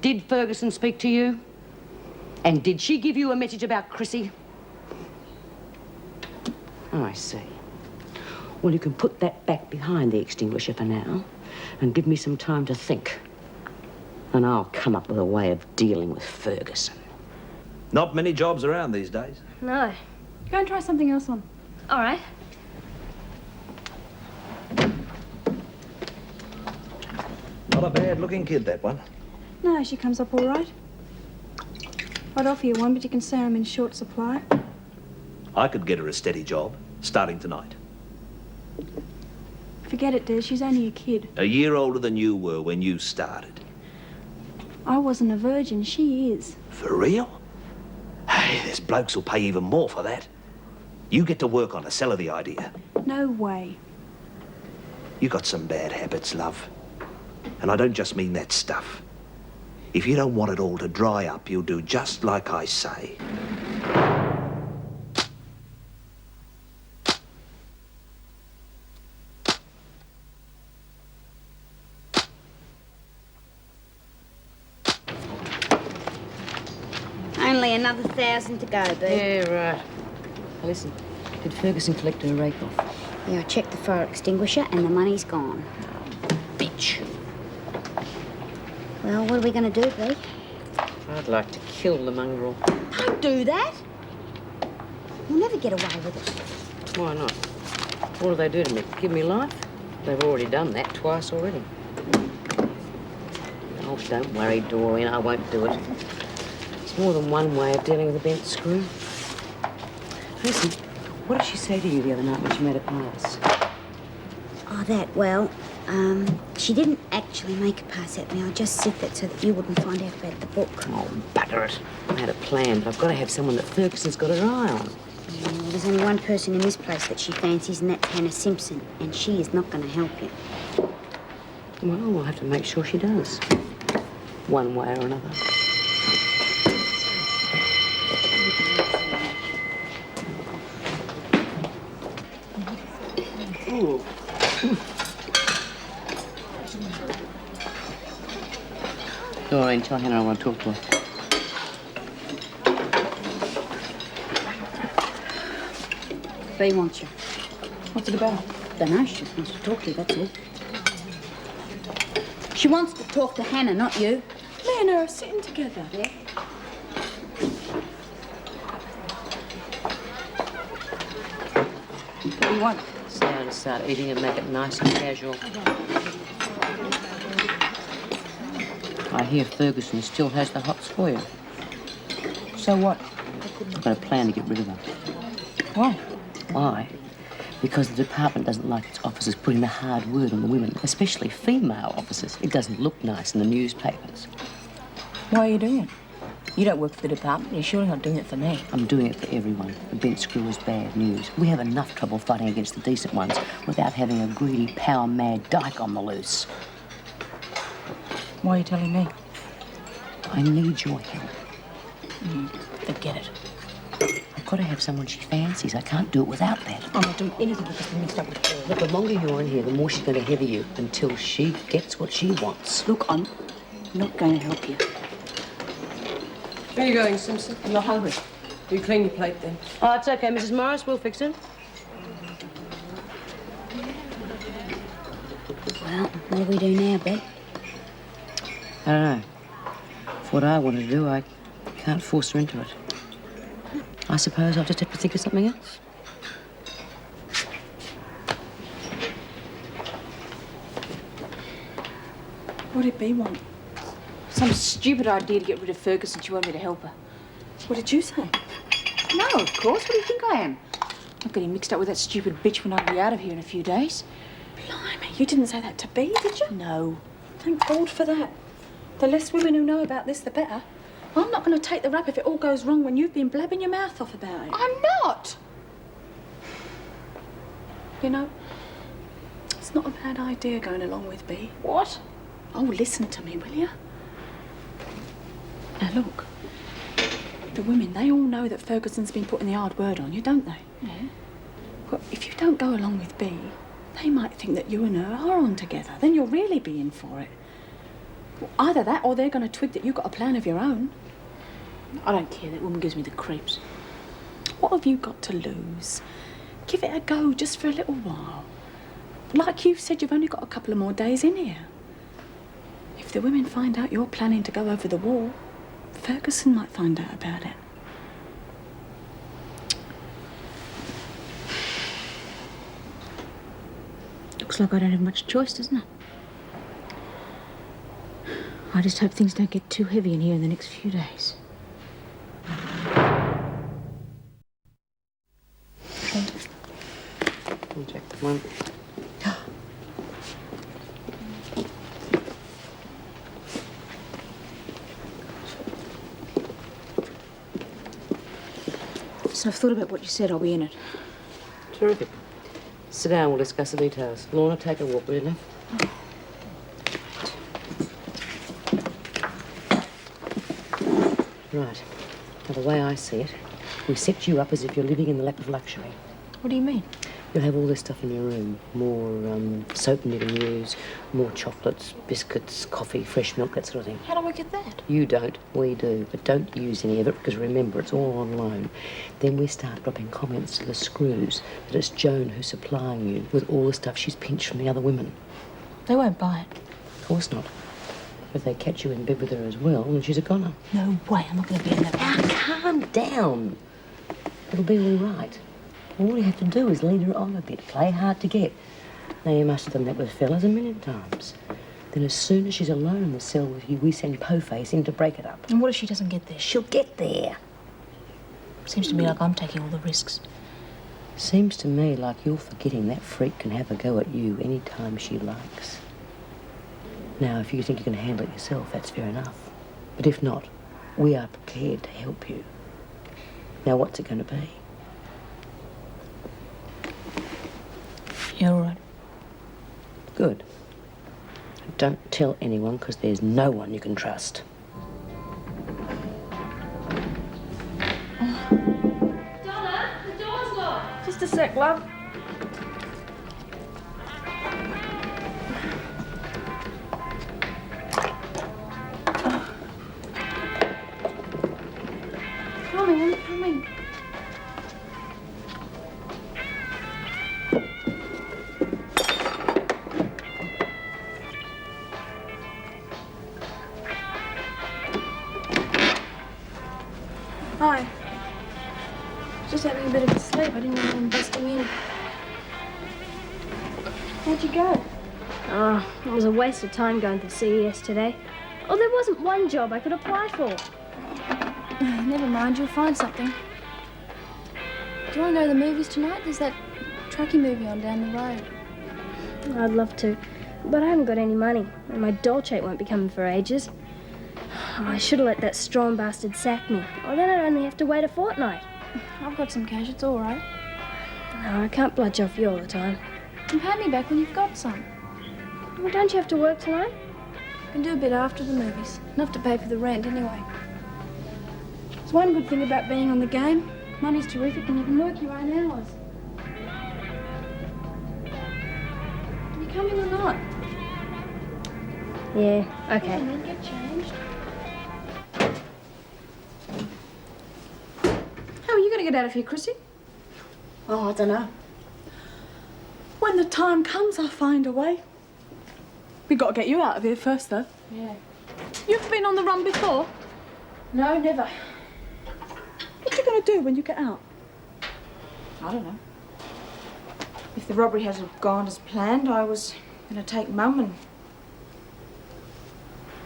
Did Ferguson speak to you? And did she give you a message about Chrissy? Oh, I see. Well, you can put that back behind the extinguisher for now and give me some time to think. And I'll come up with a way of dealing with Ferguson. Not many jobs around these days. No. Go and try something else on. All right. Not a bad-looking kid, that one. No, she comes up all right. I'd offer you one, but you can say I'm in short supply. I could get her a steady job, starting tonight. Forget it, Des. She's only a kid. A year older than you were when you started. I wasn't a virgin. She is. For real? Hey, there's blokes who'll pay even more for that. You get to work on her, sell her the idea. No way. You got some bad habits, love. And I don't just mean that stuff. If you don't want it all to dry up, you'll do just like I say. Only another 1,000 to go, Boo. Yeah, right. Now listen, did Ferguson collect her rake off? Yeah, I checked the fire extinguisher and the money's gone. Bitch. Well, what are we going to do, Boo? I'd like to kill the mongrel. Don't do that. You'll never get away with it. Why not? What do they do to me? Give me life? They've already done that twice already. Oh, don't worry, Doreen, I won't do it. There's more than one way of dealing with a bent screw. Listen, what did she say to you the other night when she made a pass? Oh, that, well, she didn't actually make a pass at me. I just said that so that you wouldn't find out about the book. Oh, bugger it. I had a plan, but I've got to have someone that Ferguson's got her eye on. Well, there's only one person in this place that she fancies, and that's Hannah Simpson, and she is not going to help you. Well, we'll have to make sure she does. One way or another. Ooh. Doreen, tell Hannah I want to talk to her. Bea wants you. What's it about? Dunno, she just wants to talk to you, that's all. She wants to talk to Hannah, not you. Me and her are sitting together. Yeah? What do you want? Stay down and start eating and make it nice and casual. I hear Ferguson still has the hots for you. So what? I've got a plan to get rid of her. Why? Why? Because the department doesn't like its officers putting the hard word on the women, especially female officers. It doesn't look nice in the newspapers. Why are you doing it? You don't work for the department. You're surely not doing it for me. I'm doing it for everyone. The bent screw is bad news. We have enough trouble fighting against the decent ones without having a greedy, power-mad dyke on the loose. Why are you telling me? I need your help. Forget it. I've got to have someone she fancies. I can't do it without that. I'm not doing anything with this mixed up with her. Look, the longer you're in here, the more she's going to heavy you until she gets what she wants. Look, I'm not going to help you. Where are you going, Simpson? I'm not hungry. You clean your plate, then. Oh, it's okay, Mrs. Morris. We'll fix it. Well, what do we do now, Bea? I don't know. For what I want to do, I can't force her into it. I suppose I'll just have to think of something else. What did Bea want? Some stupid idea to get rid of Ferguson. She wanted me to help her. What did you say? No, of course. What do you think I am? I'm getting mixed up with that stupid bitch when I'll be out of here in a few days. Blimey, you didn't say that to Bea, did you? No. Thank God for that. The less women who know about this, the better. I'm not going to take the rap if it all goes wrong when you've been blabbing your mouth off about it. I'm not! You know, it's not a bad idea going along with Bea. What? Oh, listen to me, will you? Now, look. The women, they all know that Ferguson's been putting the hard word on you, don't they? Yeah. Well, if you don't go along with Bea, they might think that you and her are on together. Then you'll really be in for it. Well, either that or they're going to twig that you've got a plan of your own. I don't care. That woman gives me the creeps. What have you got to lose? Give it a go just for a little while. Like you said, you've only got a couple of more days in here. If the women find out you're planning to go over the wall, Ferguson might find out about it. Looks like I don't have much choice, doesn't it? I just hope things don't get too heavy in here in the next few days. I'll check the one. So I've thought about what you said. I'll be in it. Terrific. Sit down, we'll discuss the details. Lorna, take a walk, will you, love? Right. Now, the way I see it, we set you up as if you're living in the lap of luxury. What do you mean? You'll have all this stuff in your room. More soap and knitting news, more chocolates, biscuits, coffee, fresh milk, that sort of thing. How do I get that? You don't, we do. But don't use any of it because remember, it's all on loan. Then we start dropping comments to the screws that it's Joan who's supplying you with all the stuff she's pinched from the other women. They won't buy it. Of course not. If they catch you in bed with her as well, then she's a goner. No way. I'm not going to be in that. Now, calm down. It'll be all right. All you have to do is lead her on a bit. Play hard to get. Now, you must have done that with fellas a million times. Then as soon as she's alone in the cell with you, we send Po-Face in to break it up. And what if she doesn't get there? She'll get there. Seems to me like I'm taking all the risks. Seems to me like you're forgetting that freak can have a go at you any time she likes. Now, if you think you can handle it yourself, that's fair enough. But if not, we are prepared to help you. Now, what's it going to be? You're all right. Good. Don't tell anyone, because there's no one you can trust. Donna, the door's locked. Just a sec, love. Coming, I'm coming. Hi. Just having a bit of a sleep. I didn't want anyone busting in. Where'd you go? Oh, it was a waste of time going to CES today. Oh, there wasn't one job I could apply for. Never mind, you'll find something. Do you want to go to the movies tonight? There's that trucky movie on down the road. I'd love to, but I haven't got any money, and my Dolce won't be coming for ages. Oh, I should have let that strong bastard sack me. Oh, then I'd only have to wait a fortnight. I've got some cash, it's all right. No, I can't bludge off you all the time. And pay me back when you've got some. Well, don't you have to work tonight? I can do a bit after the movies. Enough to pay for the rent anyway. There's one good thing about being on the game. Money's terrific and you can work your own hours. Are you coming or not? Yeah, okay. And then get changed. How are you going to get out of here, Chrissy? Oh, I don't know. When the time comes, I'll find a way. We got to get you out of here first, though. Yeah. You've been on the run before. No, never. What are you going to do when you get out? I don't know. If the robbery hasn't gone as planned, I was going to take Mum and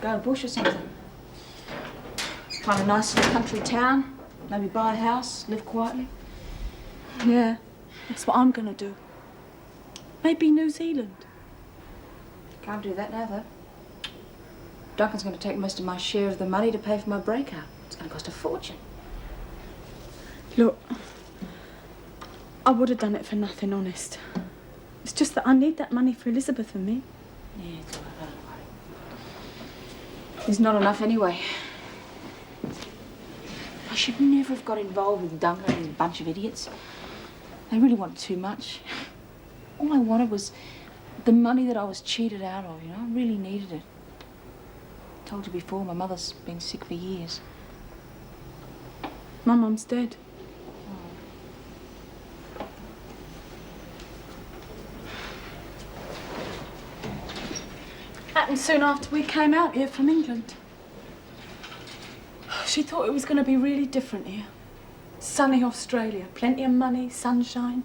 go bush or something. Find a nice little country town, maybe buy a house, live quietly. Yeah, that's what I'm going to do. Maybe New Zealand. Can't do that now, though. Duncan's going to take most of my share of the money to pay for my breakout. It's going to cost a fortune. Look, I would have done it for nothing, honest. It's just that I need that money for Elizabeth and me. Yeah, it's all right, don't worry. There's not enough anyway. I should never have got involved with Duncan and his bunch of idiots. They really wanted too much. All I wanted was the money that I was cheated out of, you know? I really needed it. Told you before, my mother's been sick for years. My mum's dead. Happened soon after we came out here from England. She thought it was going to be really different here. Sunny Australia, plenty of money, sunshine.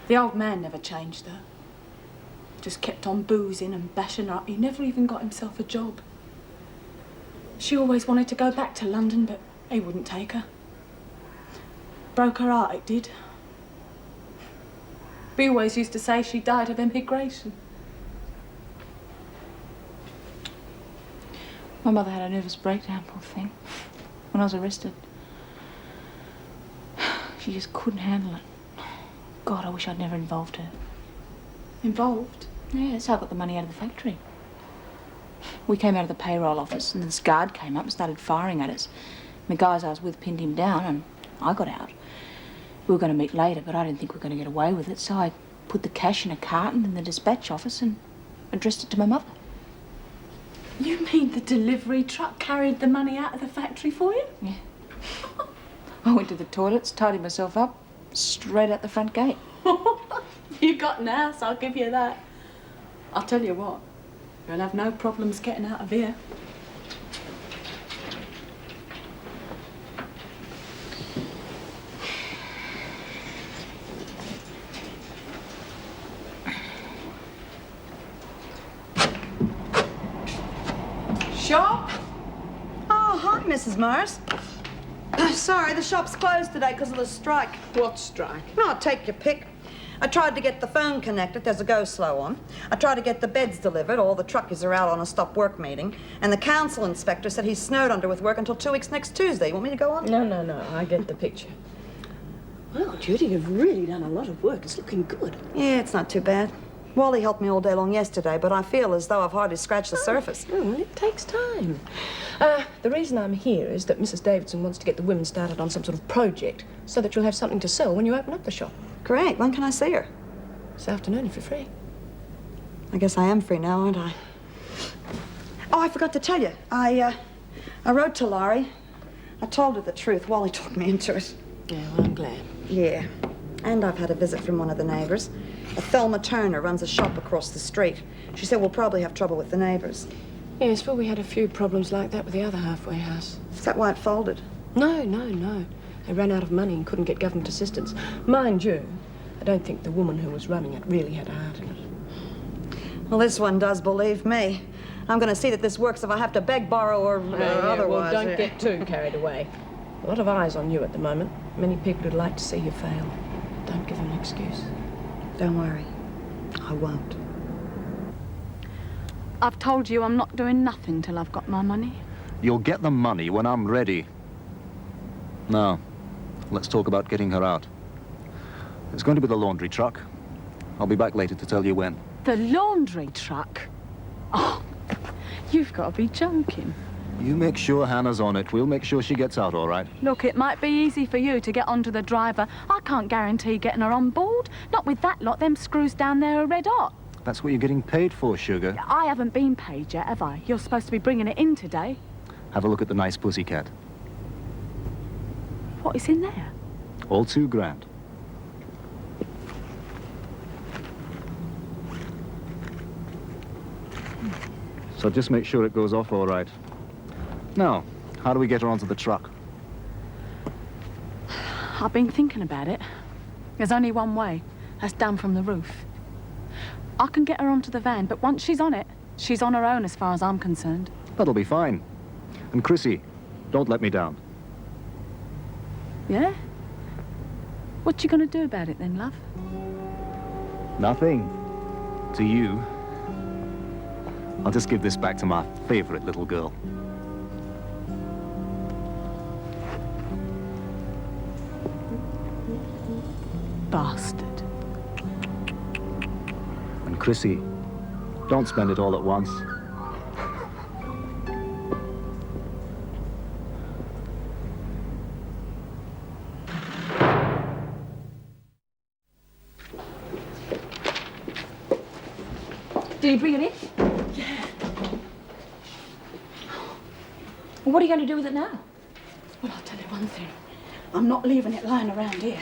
The old man never changed though. Just kept on boozing and bashing her up. He never even got himself a job. She always wanted to go back to London, but he wouldn't take her. Broke her heart, it did. We always used to say she died of emigration. My mother had a nervous breakdown, poor thing, when I was arrested. She just couldn't handle it. God, I wish I'd never involved her. Involved? Yeah, that's how I got the money out of the factory. We came out of the payroll office and this guard came up and started firing at us. And the guys I was with pinned him down and I got out. We were going to meet later, but I didn't think we were going to get away with it, so I put the cash in a carton in the dispatch office and addressed it to my mother. You mean the delivery truck carried the money out of the factory for you? Yeah. I went to the toilets, tidied myself up, straight out the front gate. You got an ass, I'll give you that. I'll tell you what, you'll have no problems getting out of here. Shop? Oh, hi, Mrs. Morris. Sorry, the shop's closed today because of the strike. What strike? No, take your pick. I tried to get the phone connected, there's a go-slow on. I tried to get the beds delivered, all the truckies are out on a stop-work meeting. And the council inspector said he's snowed under with work until 2 weeks next Tuesday. You want me to go on? No, I get the picture. Well, Judy, you've really done a lot of work. It's looking good. Yeah, it's not too bad. Wally helped me all day long yesterday, but I feel as though I've hardly scratched the surface. Well, it takes time. The reason I'm here is that Mrs. Davidson wants to get the women started on some sort of project so that you'll have something to sell when you open up the shop. Great. When can I see her? This afternoon, if you're free. I guess I am free now, aren't I? Oh, I forgot to tell you. I wrote to Laurie. I told her the truth. Wally talked me into it. Yeah, well, I'm glad. Yeah. And I've had a visit from one of the neighbors. Thelma Turner runs a shop across the street. She said we'll probably have trouble with the neighbors. Yes, well, we had a few problems like that with the other halfway house. Is that why it folded? No. They ran out of money and couldn't get government assistance. Mind you, I don't think the woman who was running it really had a heart in it. Well, this one does, believe me. I'm going to see that this works if I have to beg, borrow, or otherwise. Well, don't get too carried away. A lot of eyes on you at the moment. Many people would like to see you fail. Don't give them an excuse. Don't worry. I won't. I've told you I'm not doing nothing till I've got my money. You'll get the money when I'm ready. Now, let's talk about getting her out. It's going to be the laundry truck. I'll be back later to tell you when. The laundry truck? Oh, you've got to be joking. You make sure Hannah's on it. We'll make sure she gets out all right. Look, it might be easy for you to get onto the driver. I can't guarantee getting her on board. Not with that lot. Them screws down there are red hot. That's what you're getting paid for, sugar. I haven't been paid yet, have I? You're supposed to be bringing it in today. Have a look at the nice pussycat. What is in there? All $2 grand. So just make sure it goes off all right. Now, how do we get her onto the truck? I've been thinking about it. There's only one way. That's down from the roof. I can get her onto the van, but once she's on it, she's on her own as far as I'm concerned. That'll be fine. And Chrissy, don't let me down. Yeah? What you gonna do about it then, love? Nothing. To you. I'll just give this back to my favorite little girl. Bastard. And Chrissy, don't spend it all at once. Did he bring it in? Well, what are you going to do with it now? Well, I'll tell you one thing. I'm not leaving it lying around here.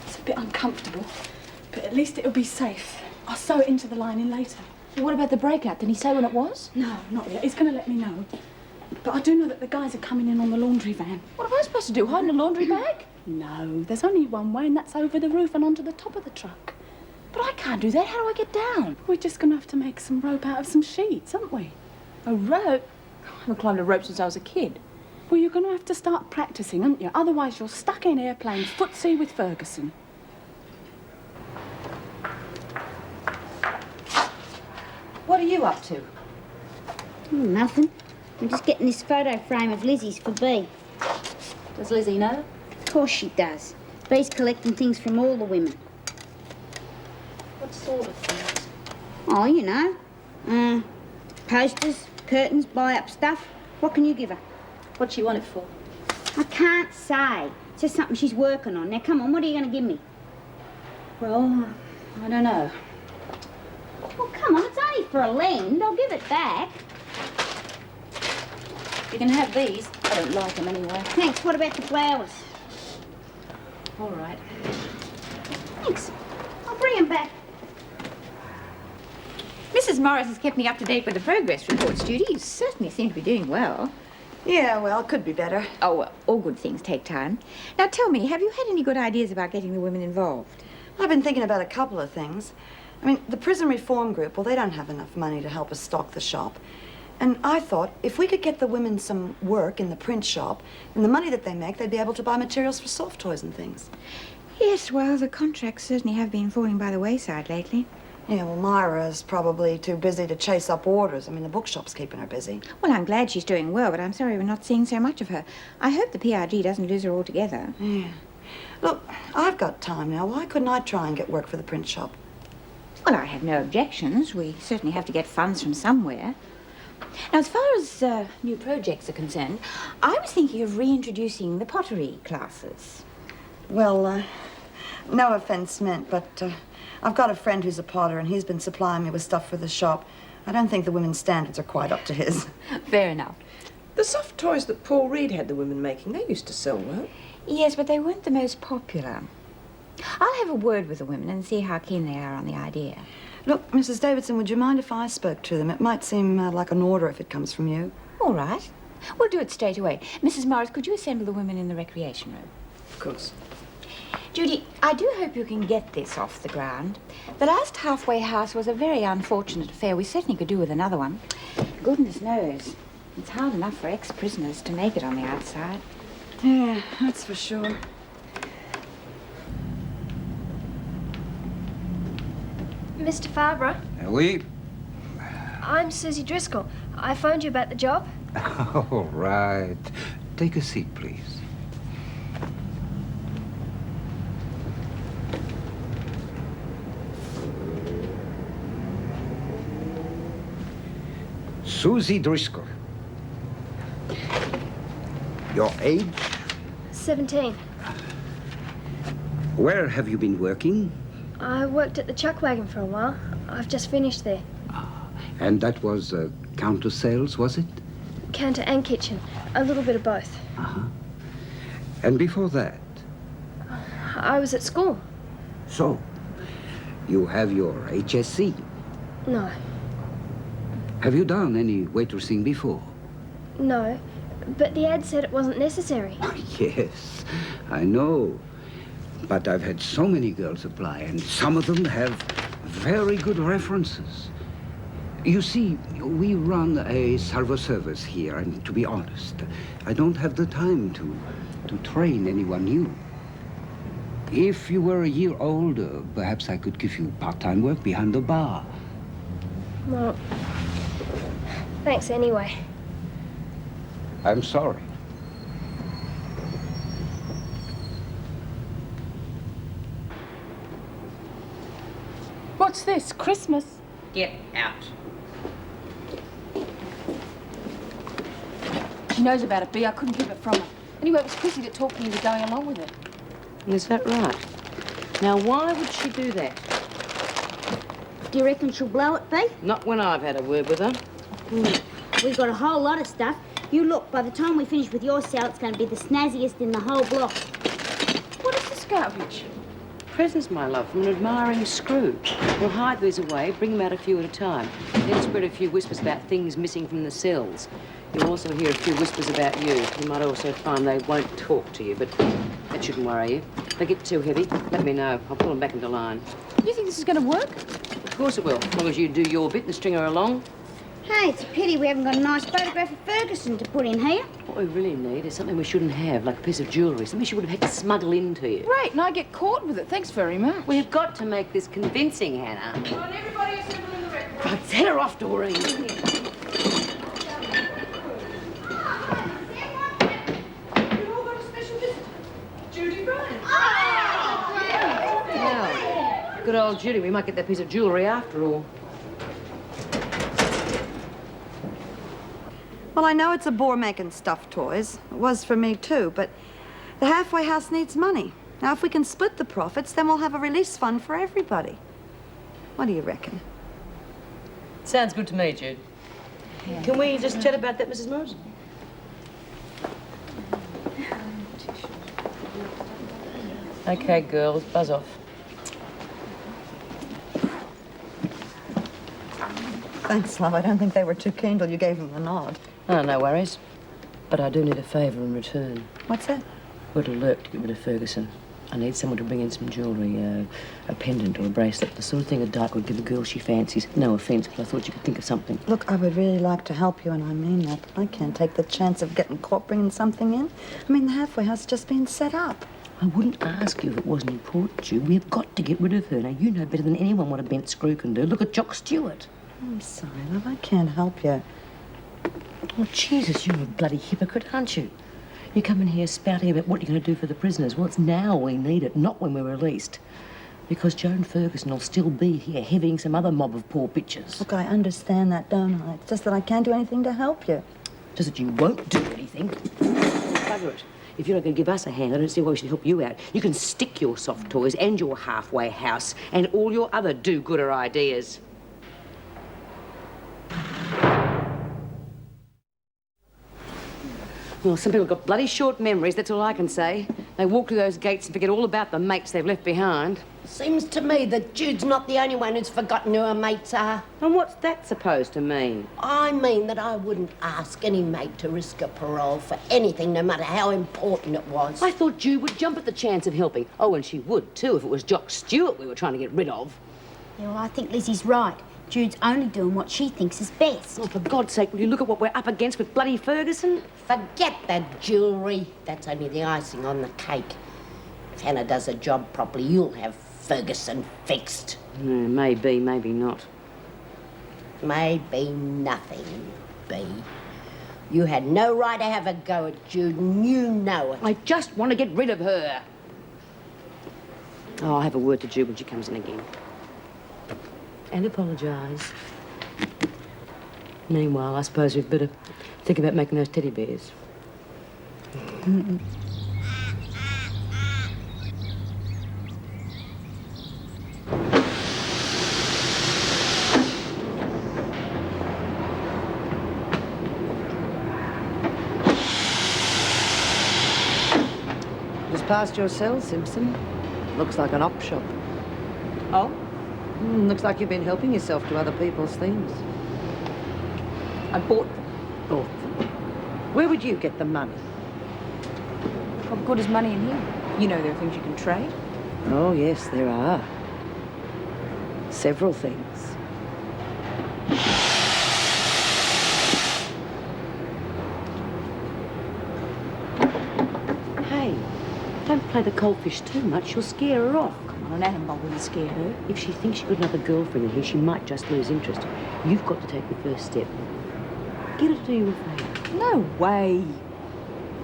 It's a bit uncomfortable, but at least it'll be safe. I'll sew it into the lining later. Well, what about the breakout? Did he say when it was? No, not yet. He's going to let me know. But I do know that the guys are coming in on the laundry van. What am I supposed to do, hide in a laundry bag? No, there's only one way, and that's over the roof and onto the top of the truck. But I can't do that. How do I get down? We're just going to have to make some rope out of some sheets, aren't we? A rope? I haven't climbed a rope since I was a kid. Well, you're going to have to start practicing, aren't you? Otherwise, you're stuck in airplane footsie with Ferguson. What are you up to? Nothing. I'm just getting this photo frame of Lizzie's for Bea. Does Lizzie know? Of course she does. Bea's collecting things from all the women. What sort of things? Oh, you know. Posters, curtains, buy-up stuff. What can you give her? What'd she want it for? I can't say. It's just something she's working on. Now, come on, what are you going to give me? Well, I don't know. Well, come on, it's only for a lend. I'll give it back. You can have these. I don't like them anyway. Thanks. What about the flowers? All right. Thanks. I'll bring them back. Mrs. Morris has kept me up to date with the progress reports, Judy. You certainly seem to be doing well. Yeah, well, could be better. Oh, well, all good things take time. Now, tell me, have you had any good ideas about getting the women involved? I've been thinking about a couple of things. I mean, the prison reform group, well, they don't have enough money to help us stock the shop. And I thought if we could get the women some work in the print shop, and the money that they make, they'd be able to buy materials for soft toys and things. Yes, well, the contracts certainly have been falling by the wayside lately. Yeah, well, Myra's probably too busy to chase up orders. I mean, the bookshop's keeping her busy. Well, I'm glad she's doing well, but I'm sorry we're not seeing so much of her. I hope the PRG doesn't lose her altogether. Yeah. Look, I've got time now. Why couldn't I try and get work for the print shop? Well, I have no objections. We certainly have to get funds from somewhere. Now, as far as new projects are concerned, I was thinking of reintroducing the pottery classes. Well, no offense meant, but I've got a friend who's a potter, and he's been supplying me with stuff for the shop. I don't think the women's standards are quite up to his. Fair enough. The soft toys that Paul Reed had the women making, they used to sell well. Yes, but they weren't the most popular. I'll have a word with the women and see how keen they are on the idea. Look, Mrs. Davidson, would you mind if I spoke to them? It might seem like an order if it comes from you. All right. We'll do it straight away. Mrs. Morris, could you assemble the women in the recreation room? Of course. Judy, I do hope you can get this off the ground. The last halfway house was a very unfortunate affair. We certainly could do with another one. Goodness knows. It's hard enough for ex-prisoners to make it on the outside. Yeah, that's for sure. Mr. Farber, Oui. I'm Susie Driscoll. I phoned you about the job. All right. Take a seat, please. Susie Driscoll. Your age? 17. Where have you been working? I worked at the chuck wagon for a while. I've just finished there. And that was counter sales, was it? Counter and kitchen. A little bit of both. Uh-huh. And before that? I was at school. So, you have your HSC. No. Have you done any waitressing before? No. But the ad said it wasn't necessary. Yes, I know. But I've had so many girls apply, and some of them have very good references. You see, we run a server service here, and to be honest, I don't have the time to train anyone new. If you were a year older, perhaps I could give you part-time work behind the bar. Well, thanks anyway. I'm sorry. What's this, Christmas? Get out. She knows about it, Bea. I couldn't keep it from her. Anyway, it was Chrissy that talked me into going along with it. Is that right? Now, why would she do that? Do you reckon she'll blow it, Bea? Not when I've had a word with her. We've got a whole lot of stuff. You look, by the time we finish with your cell, it's going to be the snazziest in the whole block. What is this garbage? Presents, my love, from an admiring screw. We'll hide these away, bring them out a few at a time. Then spread a few whispers about things missing from the cells. You'll also hear a few whispers about you. You might also find they won't talk to you, but that shouldn't worry you. If they get too heavy, let me know. I'll pull them back into line. You think this is going to work? Of course it will, as long as you do your bit and string her along. Hey, it's a pity we haven't got a nice photograph of Ferguson to put in here. What we really need is something we shouldn't have, like a piece of jewellery, something she would have had to smuggle into you. Great, and I get caught with it. Thanks very much. We've got to make this convincing, Hannah. Come on, everybody assemble in the rec room. Right, set her off, Doreen. You've all got a special visitor. Judy Bryan. Now, good old Judy, we might get that piece of jewellery after all. Well, I know it's a bore making stuffed toys. It was for me too, but the halfway house needs money. Now, if we can split the profits, then we'll have a release fund for everybody. What do you reckon? Sounds good to me, Jude. Yeah. Can we just chat about that, Mrs. Morris? Okay, girls, buzz off. Thanks, love. I don't think they were too keen till you gave them the nod. Oh, no worries. But I do need a favour in return. What's that? We're to lurk to get rid of Ferguson. I need someone to bring in some jewellery, a pendant or a bracelet, the sort of thing a dyke would give a girl she fancies. No offence, but I thought you could think of something. Look, I would really like to help you, and I mean that, but I can't take the chance of getting caught bringing something in. I mean, the halfway house has just been set up. I wouldn't ask you if it wasn't important, Jude. We've got to get rid of her. Now, you know better than anyone what a bent screw can do. Look at Jock Stewart. I'm sorry, love. I can't help you. Oh, Jesus, you're a bloody hypocrite, aren't you? You come in here spouting about what you're going to do for the prisoners. Well, it's now we need it, not when we're released. Because Joan Ferguson will still be here heavying some other mob of poor bitches. Look, I understand that, don't I? It's just that I can't do anything to help you. Just that you won't do anything. Bugger it. If you're not going to give us a hand, I don't see why we should help you out. You can stick your soft toys and your halfway house and all your other do-gooder ideas. Well, some people have got bloody short memories, that's all I can say. They walk through those gates and forget all about the mates they've left behind. Seems to me that Jude's not the only one who's forgotten who her mates are. And what's that supposed to mean? I mean that I wouldn't ask any mate to risk a parole for anything, no matter how important it was. I thought Jude would jump at the chance of helping. Oh, and she would, too, if it was Jock Stewart we were trying to get rid of. Yeah, well, I think Lizzie's right. Jude's only doing what she thinks is best. Oh, for God's sake, will you look at what we're up against with bloody Ferguson? Forget that jewellery. That's only the icing on the cake. If Hannah does her job properly, you'll have Ferguson fixed. Maybe, maybe not. Maybe nothing, B. You had no right to have a go at Jude, and you know it. I just want to get rid of her. Oh, I'll have a word to Jude when she comes in again. And apologise. Meanwhile, I suppose we'd better think about making those teddy bears. Just past your cell, Simpson. Looks like an op shop. Oh? Looks like you've been helping yourself to other people's things. I bought them. Bought them? Where would you get the money? What good is money in here? You know there are things you can trade. Oh, yes, there are. Several things. Hey, don't play the coldfish too much. You'll scare her off. An animal wouldn't scare her. If she thinks she's got another girlfriend in here, she might just lose interest. You've got to take the first step. Get her to do you a favour. No way.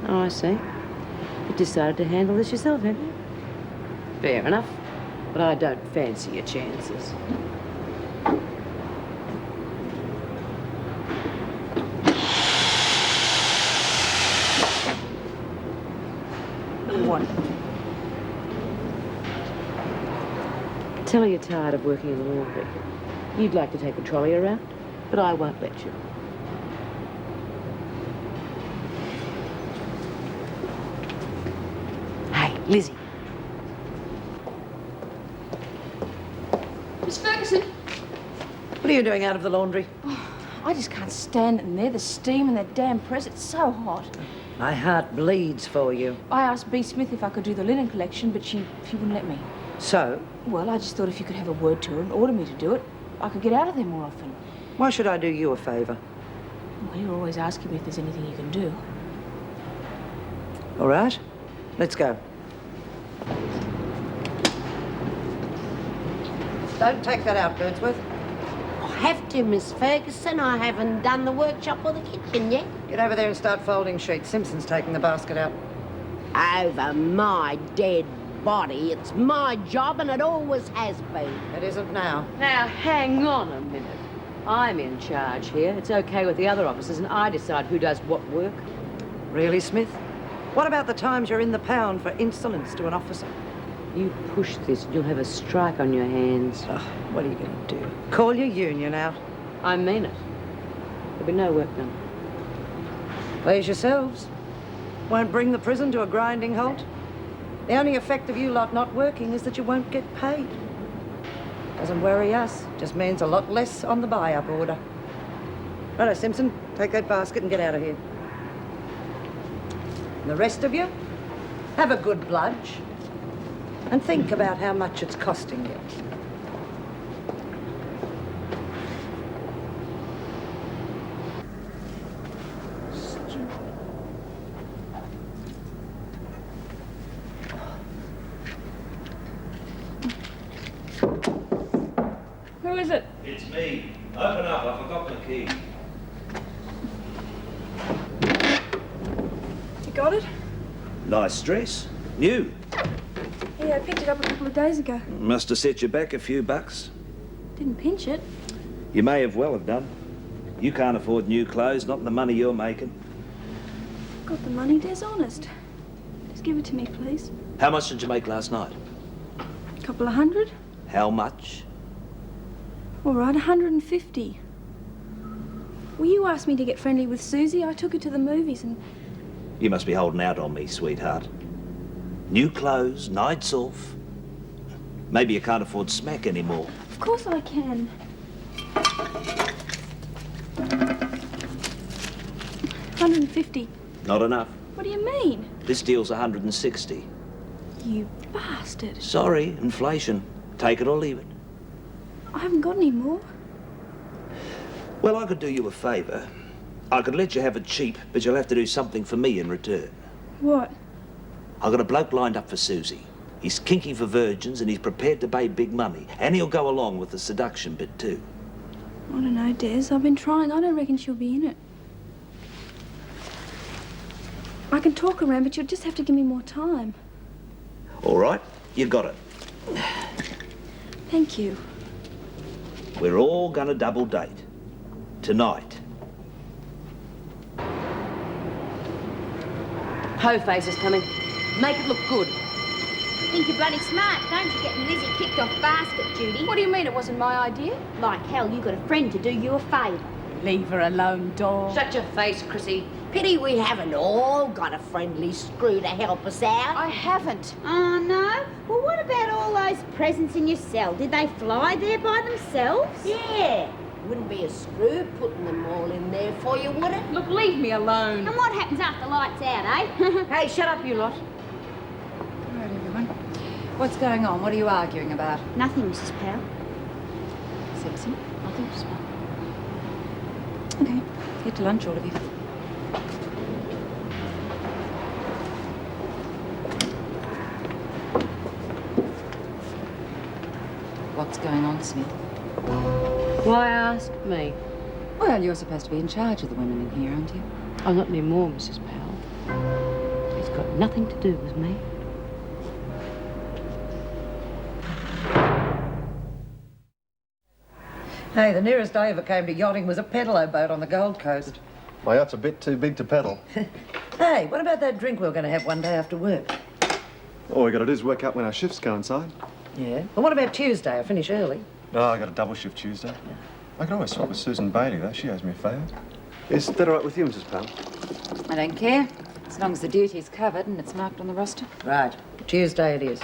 Oh, I see. You've decided to handle this yourself, haven't you? Fair enough. But I don't fancy your chances. What? Tell her you're tired of working in the laundry. You'd like to take the trolley around, but I won't let you. Lizzie. Miss Ferguson. What are you doing out of the laundry? I just can't stand it in there. The steam and that damn press. It's so hot. My heart bleeds for you. I asked B. Smith if I could do the linen collection, but she wouldn't let me. So? Well, I just thought if you could have a word to her and order me to do it, I could get out of there more often. Why should I do you a favour? Well, you're always asking me if there's anything you can do. All right, let's go. Don't take that out, Birdsworth. I have to, Miss Ferguson. I haven't done the workshop or the kitchen yet. Get over there and start folding sheets. Simpson's taking the basket out. Over my dead body. It's my job and it always has been. It isn't now. Now, hang on a minute. I'm in charge here. It's okay with the other officers, and I decide who does what work. Really, Smith? What about the times you're in the pound for insolence to an officer? You push this and you'll have a strike on your hands. Oh, what are you going to do? Call your union out? I mean it. There'll be no work done. Please yourselves. Won't bring the prison to a grinding halt. The only effect of you lot not working is that you won't get paid. Doesn't worry us. Just means a lot less on the buy-up order. Righto, Simpson. Take that basket and get out of here. And the rest of you, have a good bludge. And think about how much it's costing you. Who is it? It's me. Open up, I forgot my key. You got it? Nice dress. New. Yeah, I picked it up a couple of days ago. Must have set you back a few bucks. Didn't pinch it. You may well have done. You can't afford new clothes, not the money you're making. Got the money, Des, honest. Just give it to me, please. How much did you make last night? A couple of hundred? How much? All right, 150. Well, you asked me to get friendly with Susie. I took her to the movies and... You must be holding out on me, sweetheart. New clothes, nights off. Maybe you can't afford smack anymore. Of course I can. 150. Not enough. What do you mean? This deal's 160. You bastard. Sorry, inflation. Take it or leave it. I haven't got any more. Well, I could do you a favour. I could let you have it cheap, but you'll have to do something for me in return. What? I've got a bloke lined up for Susie. He's kinky for virgins and he's prepared to pay big money. And he'll go along with the seduction bit too. I don't know, Des. I've been trying. I don't reckon she'll be in it. I can talk around, but you'll just have to give me more time. All right, you got it. Thank you. We're all gonna double date. Tonight. Hoe face is coming. Make it look good. Think you're bloody smart, don't you, getting Lizzie kicked off basket, Judy? What do you mean it wasn't my idea? Like hell, you got a friend to do you a favour. Leave her alone, doll. Shut your face, Chrissy. Pity we haven't all got a friendly screw to help us out. I haven't. Oh, no? Well, what about all those presents in your cell? Did they fly there by themselves? Yeah. Wouldn't be a screw putting them all in there for you, would it? Look, leave me alone. And what happens after lights out, eh? Hey, shut up, you lot. All right, everyone. What's going on? What are you arguing about? Nothing, Mrs. Powell. Simpson? Nothing, just one. Okay, get to lunch, all of you. What's going on, Smith? Why ask me? Well, you're supposed to be in charge of the women in here, aren't you? Oh, not anymore, Mrs. Powell. It's got nothing to do with me. Hey, the nearest I ever came to yachting was a pedalo boat on the Gold Coast. My yacht's a bit too big to pedal. Hey, what about that drink we were going to have one day after work? All we got to do is work out when our shifts coincide. Yeah. Well, what about Tuesday? I finish early. Oh, I got a double shift Tuesday. I can always swap with Susan Bailey, though. She owes me a favour. Is that all right with you, Mrs. Powell? I don't care, as long as the duty's covered and it's marked on the roster. Right. Tuesday it is.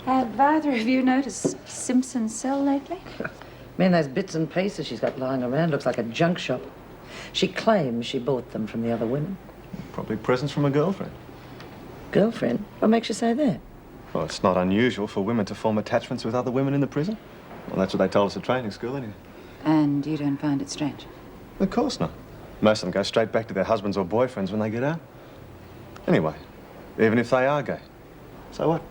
Have either of you noticed Simpson's cell lately? Man, those bits and pieces she's got lying around looks like a junk shop. She claims she bought them from the other women. Probably presents from a girlfriend. Girlfriend? What makes you say that? Well, it's not unusual for women to form attachments with other women in the prison. Well, that's what they told us at training school, anyway. And you don't find it strange? Of course not. Most of them go straight back to their husbands or boyfriends when they get out. Anyway, even if they are gay, so what?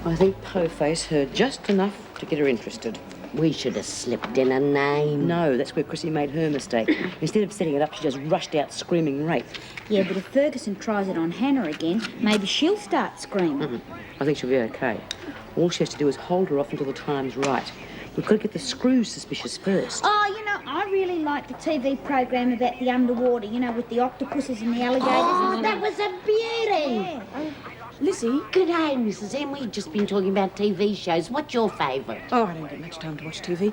I think Po-Face heard just enough to get her interested. We should have slipped in a name. No, that's where Chrissy made her mistake. Instead of setting it up, she just rushed out screaming rape. Yeah, but if Ferguson tries it on Hannah again, maybe she'll start screaming. I think she'll be okay. All she has to do is hold her off until the time's right. We've got to get the screws suspicious first. Oh, you know, I really like the TV program about the underwater, you know, with the octopuses and the alligators. Oh, that was a beauty. Yeah. Lizzie? Good day, Mrs. M. We've just been talking about TV shows. What's your favourite? Oh, I don't get much time to watch TV.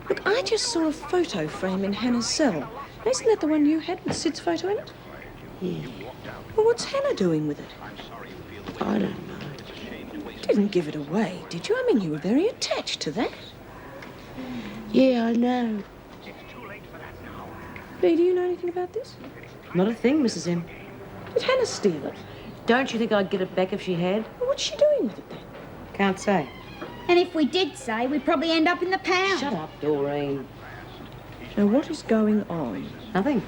Look, I just saw a photo frame in Hannah's cell. Isn't that the one you had with Sid's photo in it? Yeah. Well, what's Hannah doing with it? I don't know. Didn't give it away, did you? I mean, you were very attached to that. Yeah, I know. Lee, do you know anything about this? Not a thing, Mrs. M. Did Hannah steal it? Don't you think I'd get it back if she had? Well, what's she doing with it then? Can't say. And if we did say, we'd probably end up in the pound. Shut up, Doreen. Now, what is going on? Nothing.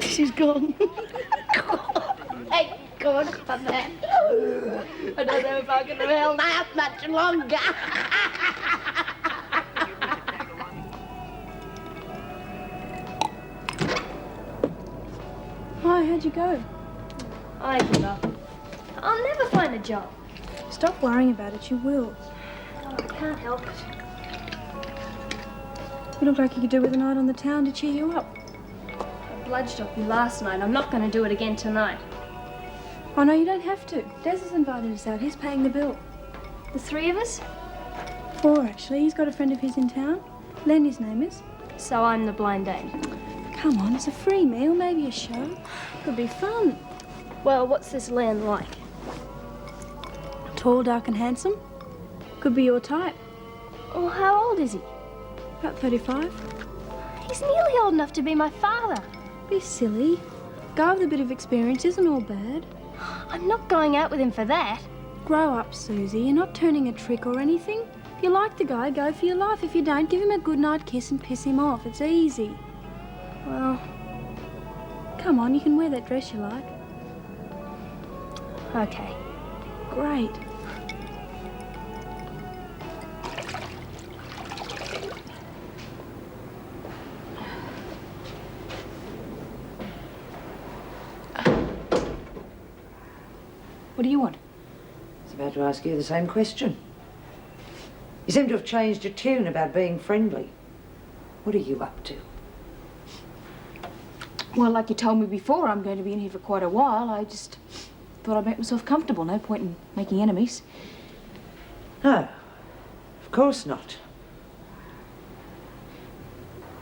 She's gone. Thank God for that. I don't know if I could have held out much longer. Hi, how'd you go? I give up. I'll never find a job. Stop worrying about it, you will. Oh, I can't help it. You look like you could do with a night on the town to cheer you up. I bludged off you last night. I'm not going to do it again tonight. Oh, no, you don't have to. Des has invited us out. He's paying the bill. The three of us? 4, actually. He's got a friend of his in town. Len, his name is. So I'm the blind date. Come on, it's a free meal, maybe a show. Could be fun. Well, what's this Len like? Tall, dark and handsome. Could be your type. Well, how old is he? About 35. He's nearly old enough to be my father. Be silly. Guy with a bit of experience isn't all bad. I'm not going out with him for that. Grow up, Susie. You're not turning a trick or anything. If you like the guy, go for your life. If you don't, give him a goodnight kiss and piss him off. It's easy. Well, come on, you can wear that dress you like. okay. Great. What do you want? I was about to ask you the same question. You seem to have changed your tune about being friendly. What are you up to? Well, like you told me before, I'm going to be in here for quite a while. I just thought I'd make myself comfortable. No point in making enemies. No, of course not.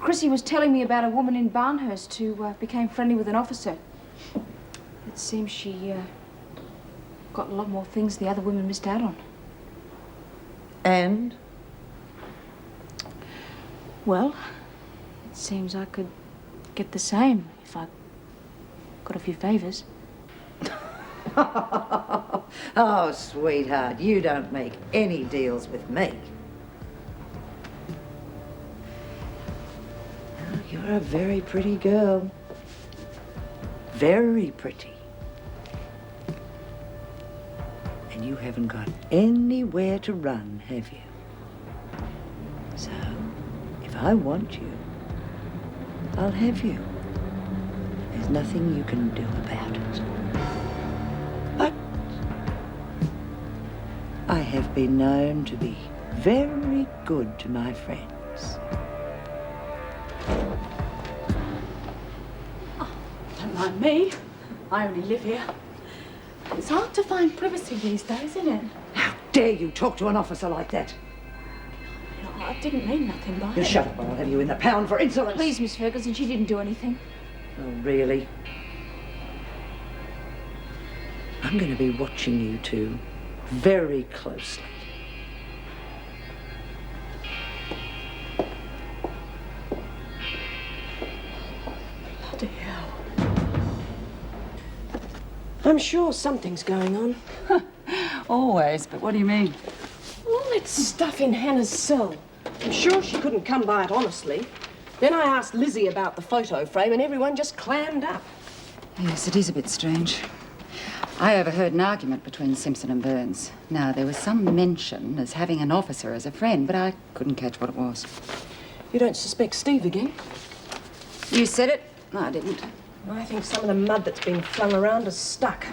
Chrissy was telling me about a woman in Barnhurst who became friendly with an officer. It seems she got a lot more things the other women missed out on. And? Well, it seems I could get the same if I got a few favours. Oh, sweetheart, you don't make any deals with me. Oh, you're a very pretty girl. Very pretty. And you haven't got anywhere to run, have you? So, if I want you, I'll have you. There's nothing you can do about it. But I have been known to be very good to my friends. Don't mind me. I only live here. It's hard to find privacy these days, isn't it? How dare you talk to an officer like that? I didn't mean nothing by You it. shut up or I'll have you in the pound for insolence. Please, Miss Ferguson, she didn't do anything. Oh, really? I'm going to be watching you two very closely. Bloody hell. I'm sure something's going on. Always, but what do you mean? All that stuff in Hannah's cell. I'm sure she couldn't come by it honestly. Then I asked Lizzie about the photo frame and everyone just clammed up. Yes, it is a bit strange. I overheard an argument between Simpson and Burns. Now, there was some mention as having an officer as a friend, but I couldn't catch what it was. You don't suspect Steve again? You said it. No, I didn't. I think some of the mud that's been flung around is stuck.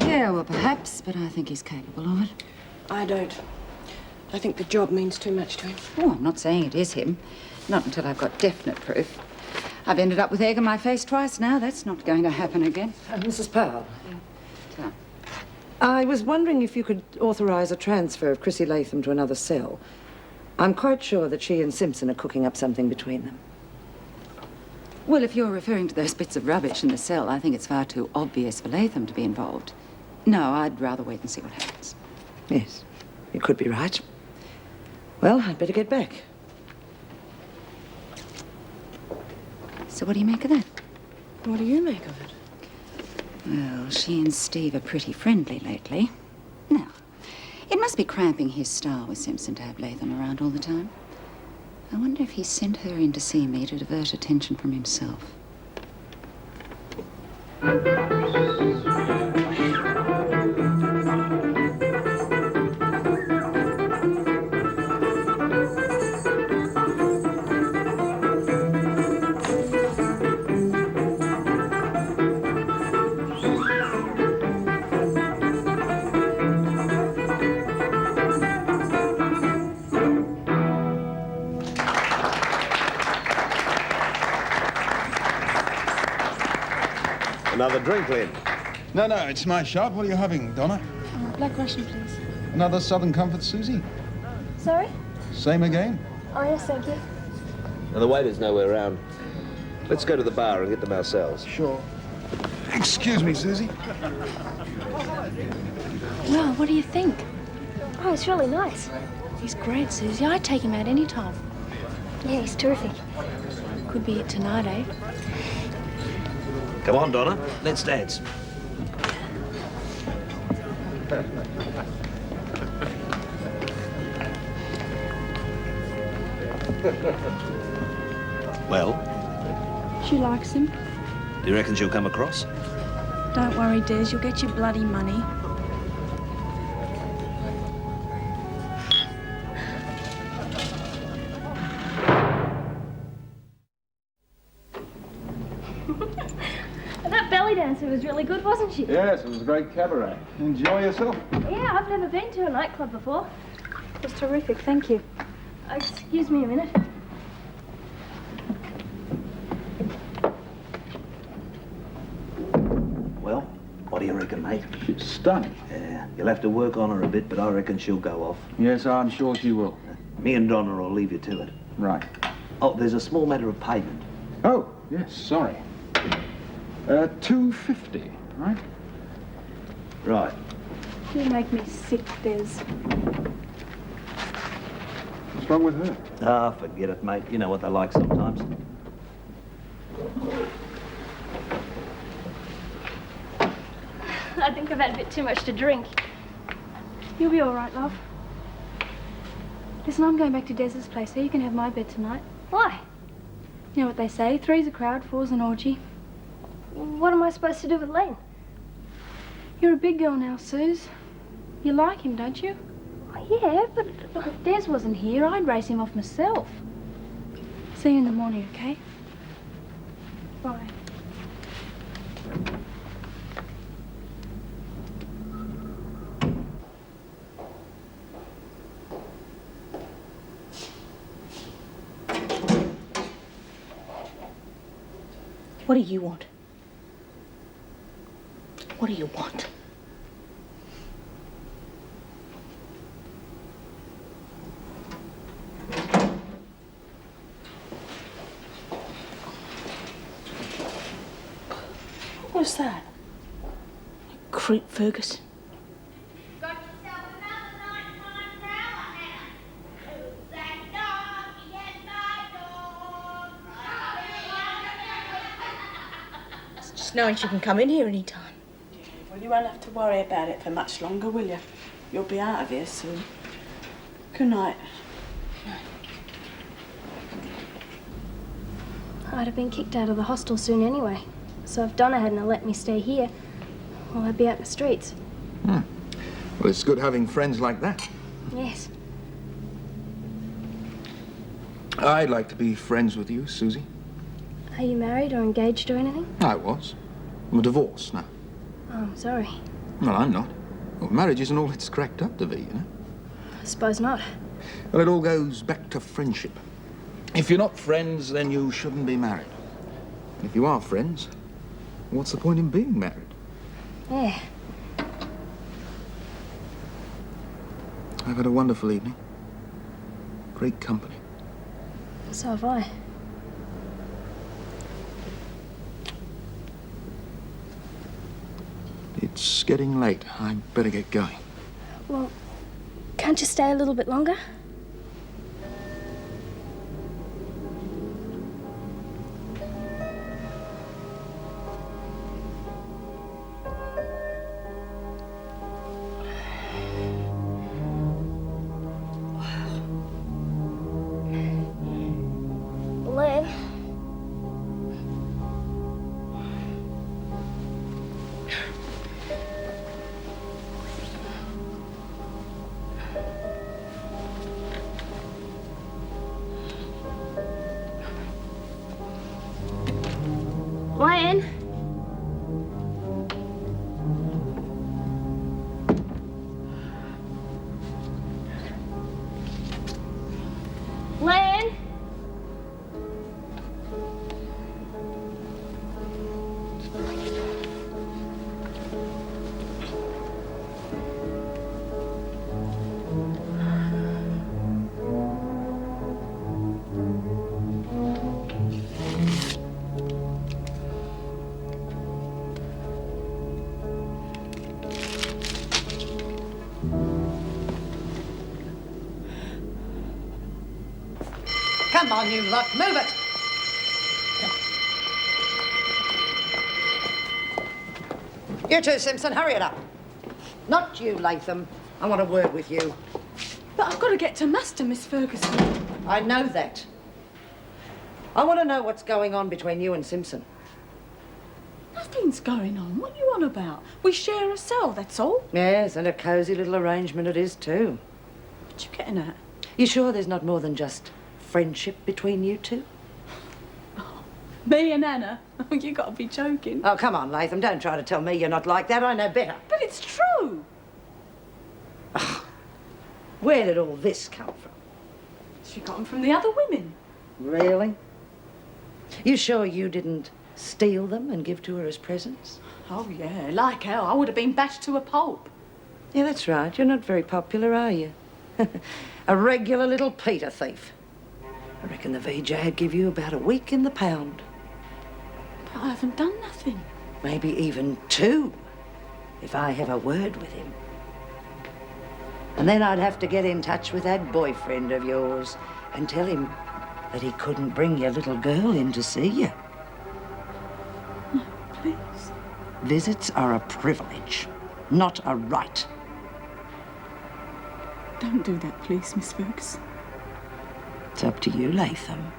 Yeah, well, perhaps, but I think he's capable of it. I don't. I think the job means too much to him. Oh, I'm not saying it is him. Not until I've got definite proof. I've ended up with egg on my face twice now. That's not going to happen again. Mrs. Powell. Yeah. I was wondering if you could authorize a transfer of Chrissy Latham to another cell. I'm quite sure that she and Simpson are cooking up something between them. Well, if you're referring to those bits of rubbish in the cell, I think it's far too obvious for Latham to be involved. No, I'd rather wait and see what happens. Yes, you could be right. Well, I'd better get back. So what do you make of that? What do you make of it? Well, she and Steve are pretty friendly lately. Now, it must be cramping his style with Simpson to have Latham around all the time. I wonder if he sent her in to see me to divert attention from himself. Another drink, Lynn? No, it's my shop. What are you having, Donna? Black Russian, please. Another Southern Comfort, Susie? Sorry? Same again? Oh, yes, thank you. Now, the waiter's nowhere around. Let's go to the bar and get them ourselves. Sure. Excuse me, Susie. Well, what do you think? Oh, it's really nice. He's great, Susie. I'd take him out any time. Yeah, he's terrific. Could be it tonight, eh? Come on, Donna. Let's dance. Well, She likes him. do you reckon she'll come across? Don't worry, Des. You'll get your bloody money. That belly dancer was really good, wasn't she? Yes, it was a great cabaret. Enjoy yourself. Yeah, I've never been to a nightclub before. It was terrific, thank you. Excuse me a minute. Well, what do you reckon, mate? She's stunning. Yeah, you'll have to work on her a bit, but I reckon she'll go off. Yes, I'm sure she will. Me and Donna will leave you to it. Right. Oh, there's a small matter of payment. Oh, yes, sorry. $2.50, right? Right. You make me sick, Des. What's wrong with her? Ah, forget it, mate. You know what they're like sometimes. I think I've had a bit too much to drink. You'll be all right, love. Listen, I'm going back to Des's place, so you can have my bed tonight. Why? You know what they say, 3's a crowd, 4's an orgy. What am I supposed to do with Lane? You're a big girl now, Suze. You like him, don't you? Yeah, but look, if Des wasn't here, I'd race him off myself. See you in the morning, okay? Bye. What do you want? What do you want? What was that? Creep, Fergus. Just knowing she can come in here any time. Well, you won't have to worry about it for much longer, will you? You'll be out of here soon. Good night. I'd have been kicked out of the hostel soon anyway. So if Donna hadn't let me stay here, well, I'd be out in the streets. Well, it's good having friends like that. Yes. I'd like to be friends with you, Susie. Are you married or engaged or anything? I was. I'm divorced now. Oh, I'm sorry. Well, I'm not. Well, marriage isn't all it's cracked up to be, you know. I suppose not. Well, it all goes back to friendship. If you're not friends, then you shouldn't be married. And if you are friends, what's the point in being married? Yeah. I've had a wonderful evening. Great company. So have I. It's getting late. I'd better get going. Well, can't you stay a little bit longer? Len. Len. Len. Come on, you lot, move it! You too, Simpson, hurry it up. Not you, Latham. I want a word with you. But I've got to get to Master, Miss Ferguson. I know that. I want to know what's going on between you and Simpson. Nothing's going on. What are you on about? We share a cell, that's all. Yes, and a cosy little arrangement it is, too. What you getting at? You sure there's not more than just friendship between you two? Me and Anna? Oh, you got to be joking. Oh, come on, Latham. Don't try to tell me you're not like that. I know better. But it's true. Where did all this come from? She got them from the other women. Really? You sure you didn't steal them and give to her as presents? Oh, yeah, like hell. I would have been bashed to a pulp. Yeah, that's right. You're not very popular, are you? A regular little Peter thief. I reckon the VJ'd give you about a week in the pound. But I haven't done nothing. Maybe even 2, if I have a word with him. And then I'd have to get in touch with that boyfriend of yours and tell him that he couldn't bring your little girl in to see you. No, please. Visits are a privilege, not a right. Don't do that, please, Miss Ferguson. It's up to you, Latham.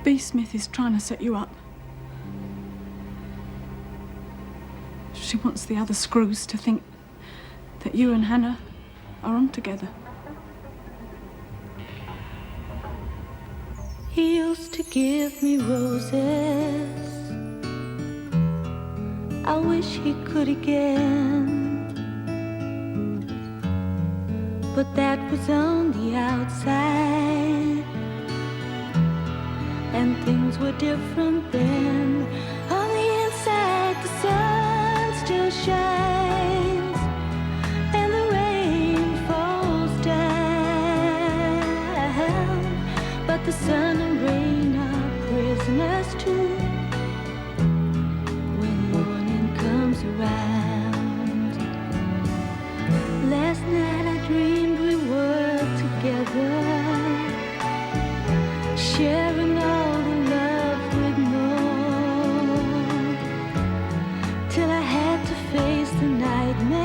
B. Smith is trying to set you up. She wants the other screws to think that you and Hannah are on together. He used to give me roses. I wish he could again. But that was on the outside, and things were different then. On the inside, the sun still shines, and the rain falls down. But the sun and rain are prisoners too when morning comes around. Last night I dreamed we were together, sharing all the love we'd known, till I had to face the nightmare.